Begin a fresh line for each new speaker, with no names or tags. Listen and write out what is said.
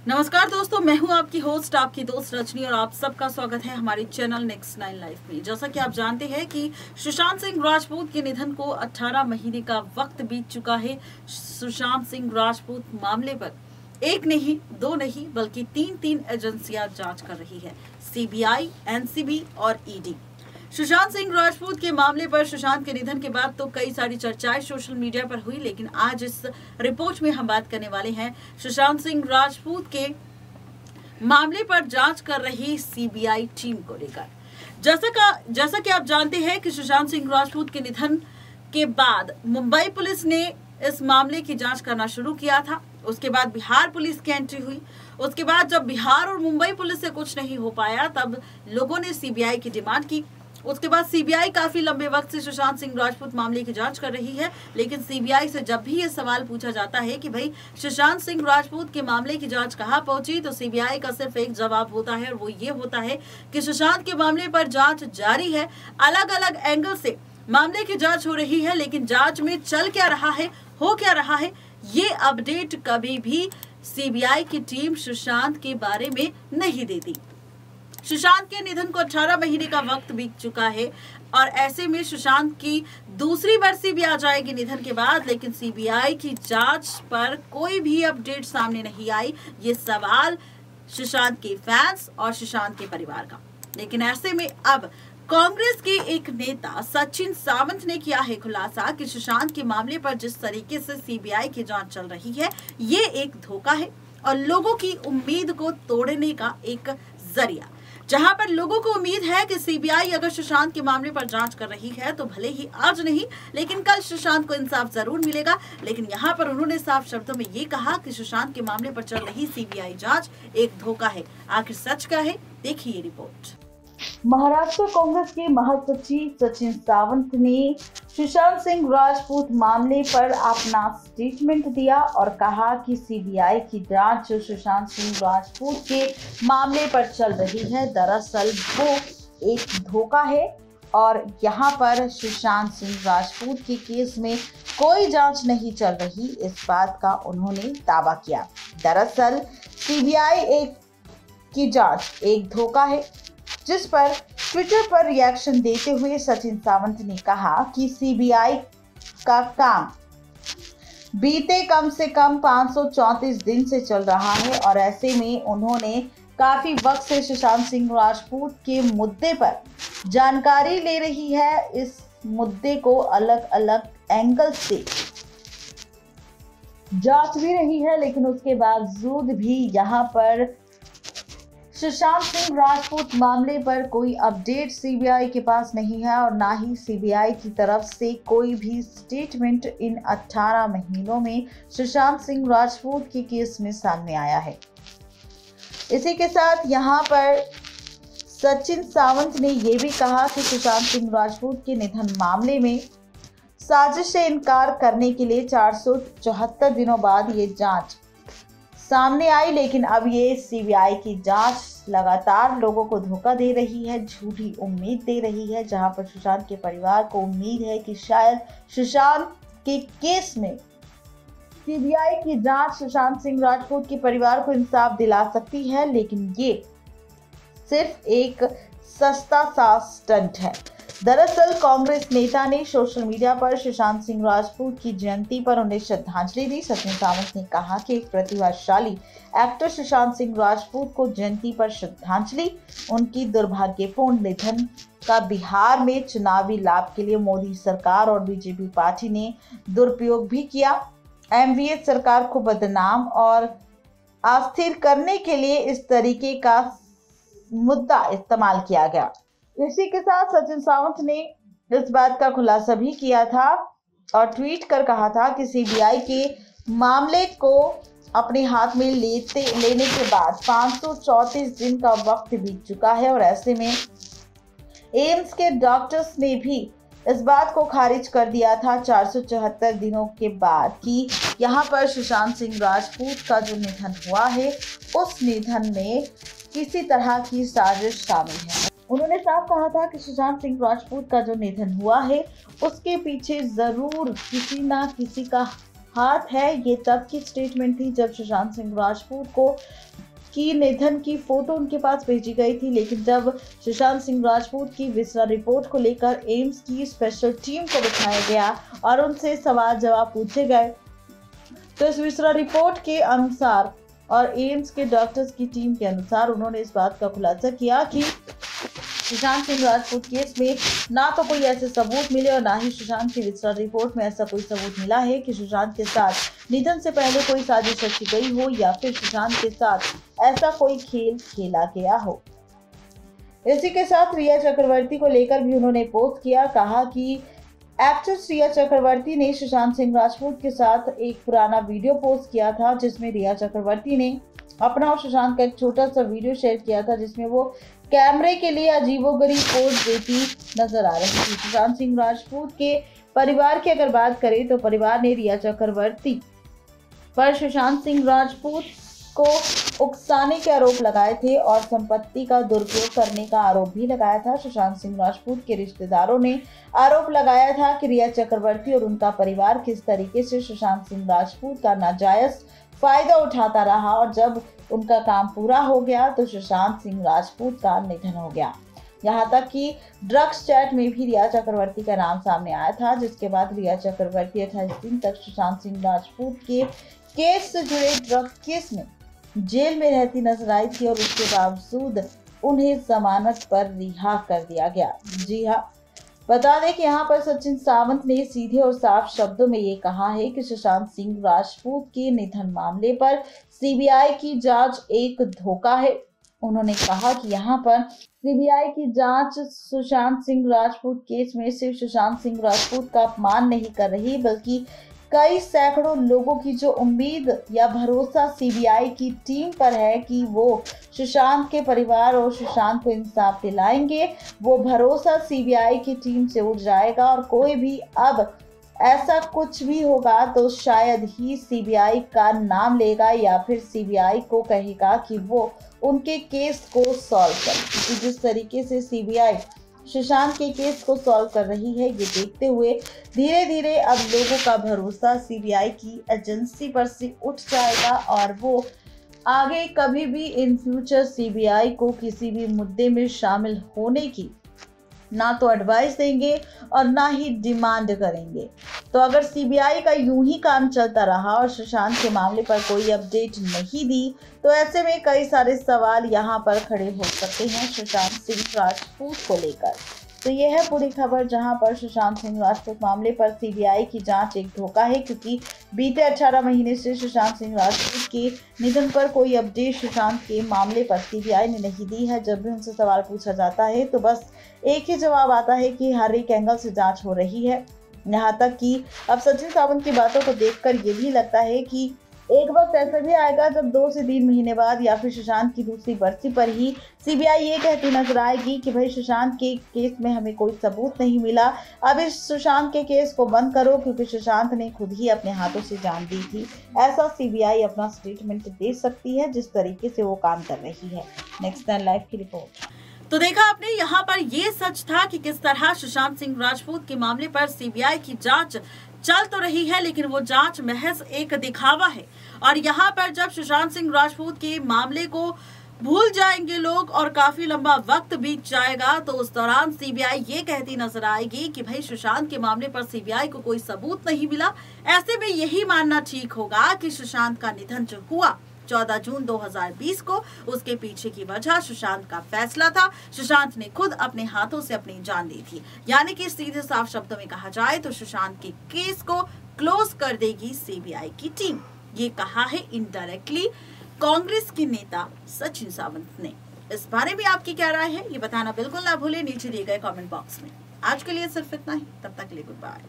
नमस्कार दोस्तों, मैं हूं आपकी होस्ट, आपकी दोस्त रजनी और आप सबका स्वागत है हमारे चैनल नेक्स्ट 9 लाइफ में। जैसा कि आप जानते हैं कि सुशांत सिंह राजपूत के निधन को 18 महीने का वक्त बीत चुका है। सुशांत सिंह राजपूत मामले पर एक नहीं, दो नहीं, बल्कि तीन एजेंसियां जांच कर रही है, सीबीआई, एनसीबी और ईडी। सुशांत सिंह राजपूत के मामले पर सुशांत के निधन के बाद तो कई सारी चर्चाएं सोशल मीडिया पर हुई, लेकिन आज इस रिपोर्ट में हम बात करने वाले हैं सुशांत सिंह राजपूत के मामले पर जांच कर रही सीबीआई टीम को लेकर। जैसा कि आप जानते हैं कि सुशांत सिंह राजपूत के निधन के बाद मुंबई पुलिस ने इस मामले की जांच करना शुरू किया था। उसके बाद बिहार पुलिस की एंट्री हुई। उसके बाद जब बिहार और मुंबई पुलिस से कुछ नहीं हो पाया, तब लोगों ने सीबीआई की डिमांड की। उसके बाद सीबीआई काफी लंबे वक्त से सुशांत सिंह राजपूत मामले की जांच कर रही है, लेकिन सीबीआई से जब भी ये सवाल पूछा जाता है कि भाई सुशांत सिंह राजपूत के मामले की जांच कहां पहुंची, तो सीबीआई का सिर्फ एक जवाब होता है और वो ये होता है कि सुशांत के मामले पर जांच जारी है। अलग अलग एंगल से मामले की जांच हो रही है, लेकिन जांच में चल क्या रहा है, हो क्या रहा है, ये अपडेट कभी भी सीबीआई की टीम सुशांत के बारे में नहीं देती। सुशांत के निधन को 18 महीने का वक्त बीत चुका है और ऐसे में सुशांत की दूसरी बरसी भी आ जाएगी निधन के बाद, लेकिन सीबीआई की जांच पर कोई भी अपडेट सामने नहीं आई। ये सवाल सुशांत के फैंस और सुशांत के परिवार का। लेकिन ऐसे में अब कांग्रेस के एक नेता सचिन सावंत ने किया है खुलासा कि सुशांत के मामले पर जिस तरीके से सीबीआई की जांच चल रही है, ये एक धोखा है और लोगों की उम्मीद को तोड़ने का एक जरिया। जहां पर लोगों को उम्मीद है कि सीबीआई अगर सुशांत के मामले पर जांच कर रही है तो भले ही आज नहीं, लेकिन कल सुशांत को इंसाफ जरूर मिलेगा। लेकिन यहां पर उन्होंने साफ शब्दों में ये कहा कि सुशांत के मामले पर चल रही सीबीआई जांच एक धोखा है। आखिर सच क्या है, देखिए ये रिपोर्ट।
महाराष्ट्र कांग्रेस के महासचिव सचिन सावंत ने सुशांत सिंह राजपूत मामले पर अपना स्टेटमेंट दिया और कहा कि सीबीआई की जांच जो सुशांत सिंह राजपूत के मामले पर चल रही है, दरअसल वो एक धोखा है और यहाँ पर सुशांत सिंह राजपूत के केस में कोई जांच नहीं चल रही, इस बात का उन्होंने दावा किया। दरअसल सीबीआई की जांच एक धोखा है, जिस पर ट्विटर पर रिएक्शन देते हुए सचिन सावंत ने कहा कि सीबीआई का काम बीते कम से कम 534 दिन से चल रहा है और ऐसे में उन्होंने काफी वक्त से सुशांत सिंह राजपूत के मुद्दे पर जानकारी ले रही है। इस मुद्दे को अलग अलग एंगल से जांच भी रही है, लेकिन उसके बावजूद भी यहाँ पर सुशांत सिंह राजपूत मामले पर कोई अपडेट सीबीआई के पास नहीं है और ना ही सीबीआई की तरफ से कोई भी स्टेटमेंट इन 18 महीनों में सुशांत सिंह राजपूत के केस में सामने आया है। इसी के साथ यहाँ पर सचिन सावंत ने यह भी कहा कि सुशांत सिंह राजपूत के निधन मामले में साजिश से इनकार करने के लिए 474 दिनों बाद ये जांच सामने आई, लेकिन अब ये सीबीआई की जांच लगातार लोगों को धोखा दे रही है, झूठी उम्मीद दे रही है। जहां पर सुशांत के परिवार को उम्मीद है कि शायद सुशांत के केस में सीबीआई की जांच सुशांत सिंह राजपूत के परिवार को इंसाफ दिला सकती है, लेकिन ये सिर्फ एक सस्ता सा स्टंट है। दरअसल कांग्रेस नेता ने सोशल मीडिया पर सुशांत सिंह राजपूत की जयंती पर उन्हें श्रद्धांजलि दी। सचिन सावंत ने कहा कि एक प्रतिभाशाली एक्टर सुशांत सिंह राजपूत को जयंती पर श्रद्धांजलि। उनकी दुर्भाग्यपूर्ण निधन का बिहार में चुनावी लाभ के लिए मोदी सरकार और बीजेपी पार्टी ने दुरुपयोग भी किया। एमवीए सरकार को बदनाम और अस्थिर करने के लिए इस तरीके का मुद्दा इस्तेमाल किया गया। इसी के साथ सचिन सावंत ने इस बात का खुलासा भी किया था और ट्वीट कर कहा था कि सीबीआई के मामले को अपने हाथ में लेने के बाद 534 दिन का वक्त बीत चुका है और ऐसे में एम्स के डॉक्टर्स ने भी इस बात को खारिज कर दिया था 474 दिनों के बाद कि यहाँ पर सुशांत सिंह राजपूत का जो निधन हुआ है, उस निधन में किसी तरह की साजिश शामिल है। उन्होंने साफ कहा था कि सुशांत सिंह राजपूत का जो निधन हुआ है, उसके पीछे जरूर किसी ना किसी का हाथ है। ये तब की स्टेटमेंट थी जब सुशांत सिंह राजपूत की निधन की फोटो उनके पास भेजी गई थी, लेकिन जब सुशांत सिंह राजपूत की विसरा रिपोर्ट को लेकर एम्स की स्पेशल टीम को बिठाया गया और उनसे सवाल जवाब पूछे गए, तो इस विसरा रिपोर्ट के अनुसार और एम्स के डॉक्टर्स की टीम के अनुसार उन्होंने इस बात का खुलासा किया कि सुशांत सिंह राजपूत केस में ना तो कोई ऐसे सबूत मिले और ना ही सुशांत की विसरा रिपोर्ट में ऐसा कोई सबूत मिला है कि सुशांत के साथ निधन से पहले कोई साजिश रची गई हो या फिर सुशांत के साथ ऐसा कोई खेल खेला गया हो। इसी के साथ रिया चक्रवर्ती को लेकर भी उन्होंने पोस्ट किया, कहा कि एक्ट्रेस रिया चक्रवर्ती ने सुशांत सिंह राजपूत के साथ एक पुराना वीडियो पोस्ट किया था, जिसमें रिया चक्रवर्ती ने अपना और सुशांत का एक छोटा सा वीडियो शेयर किया था, जिसमें वो कैमरे के लिए अजीबोगरीब पोज देती नजर आ रही थी। सुशांत सिंह राजपूत के परिवार की अगर बात करें तो परिवार ने रिया चक्रवर्ती पर सुशांत सिंह राजपूत को उकसाने के आरोप लगाए थे और संपत्ति का दुरुपयोग करने का आरोप भी लगाया था। सुशांत सिंह राजपूत के रिश्तेदारों ने आरोप लगाया था कि रिया चक्रवर्ती और उनका परिवार किस तरीके से सुशांत सिंह राजपूत का नाजायज फायदा उठाता रहा और जब उनका काम पूरा हो गया तो सुशांत सिंह राजपूत का निधन हो गया। यहाँ तक कि ड्रग्स चैट में भी रिया चक्रवर्ती का नाम सामने आया था, जिसके बाद रिया चक्रवर्ती 28 दिन तक सुशांत सिंह राजपूत के केस से जुड़े ड्रग्स केस में जेल में रहती नजर आई थी और उसके बावजूद उन्हें जमानत पर रिहा कर दिया गया। जी हाँ, बता दें कि यहाँ पर सचिन सावंत ने सीधे और साफ शब्दों में ये कहा है कि सुशांत सिंह राजपूत के निधन मामले पर सीबीआई की जांच एक धोखा है। उन्होंने कहा कि यहाँ पर सीबीआई की जांच सुशांत सिंह राजपूत केस में सिर्फ सुशांत सिंह राजपूत का अपमान नहीं कर रही, बल्कि कई सैकड़ों लोगों की जो उम्मीद या भरोसा सीबीआई की टीम पर है कि वो सुशांत के परिवार और सुशांत को इंसाफ दिलाएंगे, वो भरोसा सीबीआई की टीम से उड़ जाएगा और कोई भी अब ऐसा कुछ भी होगा तो शायद ही सीबीआई का नाम लेगा या फिर सीबीआई को कहेगा कि वो उनके केस को सॉल्व करे। क्योंकि जिस तरीके से सीबीआई सुशांत के केस को सॉल्व कर रही है, ये देखते हुए धीरे धीरे अब लोगों का भरोसा सीबीआई की एजेंसी पर से उठ जाएगा और वो आगे कभी भी इन फ्यूचर सीबीआई को किसी भी मुद्दे में शामिल होने की ना तो एडवाइस देंगे और ना ही डिमांड करेंगे। तो अगर सीबीआई का यूं ही काम चलता रहा और सुशांत के मामले पर कोई अपडेट नहीं दी तो ऐसे में कई सारे सवाल यहाँ पर खड़े हो सकते हैं सुशांत सिंह राजपूत को लेकर। तो यह है पूरी खबर, जहां पर सुशांत सिंह राजपूत मामले पर सीबीआई की जांच एक धोखा है, क्योंकि बीते 18 महीने से सुशांत सिंह राजपूत के निधन पर कोई अपडेट सुशांत के मामले पर सीबीआई ने नहीं दी है। जब भी उनसे सवाल पूछा जाता है तो बस एक ही जवाब आता है कि हर एक एंगल से जांच हो रही है। यहाँ तक कि अब सचिन सावंत की बातों को देखकर ये भी लगता है कि एक वक्त ऐसा भी आएगा जब 2 से 3 महीने बाद या फिर सुशांत की दूसरी बरसी पर ही सीबीआई ये कहती नजर आएगी कि भाई सुशांत के केस में हमें कोई सबूत नहीं मिला, अब इस सुशांत के केस को बंद करो क्योंकि सुशांत ने खुद ही अपने हाथों से जान दी थी। ऐसा सीबीआई अपना स्टेटमेंट दे सकती है जिस तरीके से वो काम कर रही है। नेक्स्ट 9 लाइव की रिपोर्ट।
तो देखा आपने, यहाँ पर ये सच था कि किस तरह सुशांत सिंह राजपूत के मामले पर सीबीआई की जांच चल तो रही है, लेकिन वो जांच महज एक दिखावा है। और यहाँ पर जब सुशांत सिंह राजपूत के मामले को भूल जाएंगे लोग और काफी लंबा वक्त बीत जाएगा, तो उस दौरान सीबीआई ये कहती नजर आएगी कि भाई सुशांत के मामले पर सीबीआई को कोई सबूत नहीं मिला। ऐसे में यही मानना ठीक होगा कि सुशांत का निधन जो हुआ 14 जून 2020 को, उसके पीछे की वजह सुशांत का फैसला था। सुशांत ने खुद अपने हाथों से अपनी जान दी थी। यानी कि सीधे साफ शब्दों में कहा जाए तो सुशांत के केस को क्लोज कर देगी सीबीआई की टीम। ये कहा है इनडायरेक्टली कांग्रेस के नेता सचिन सावंत ने। इस बारे में आपकी क्या राय है, ये बताना बिल्कुल ना भूलें नीचे दिए गए कमेंट बॉक्स में। आज के लिए सिर्फ इतना ही, तब तक के लिए गुड बाय।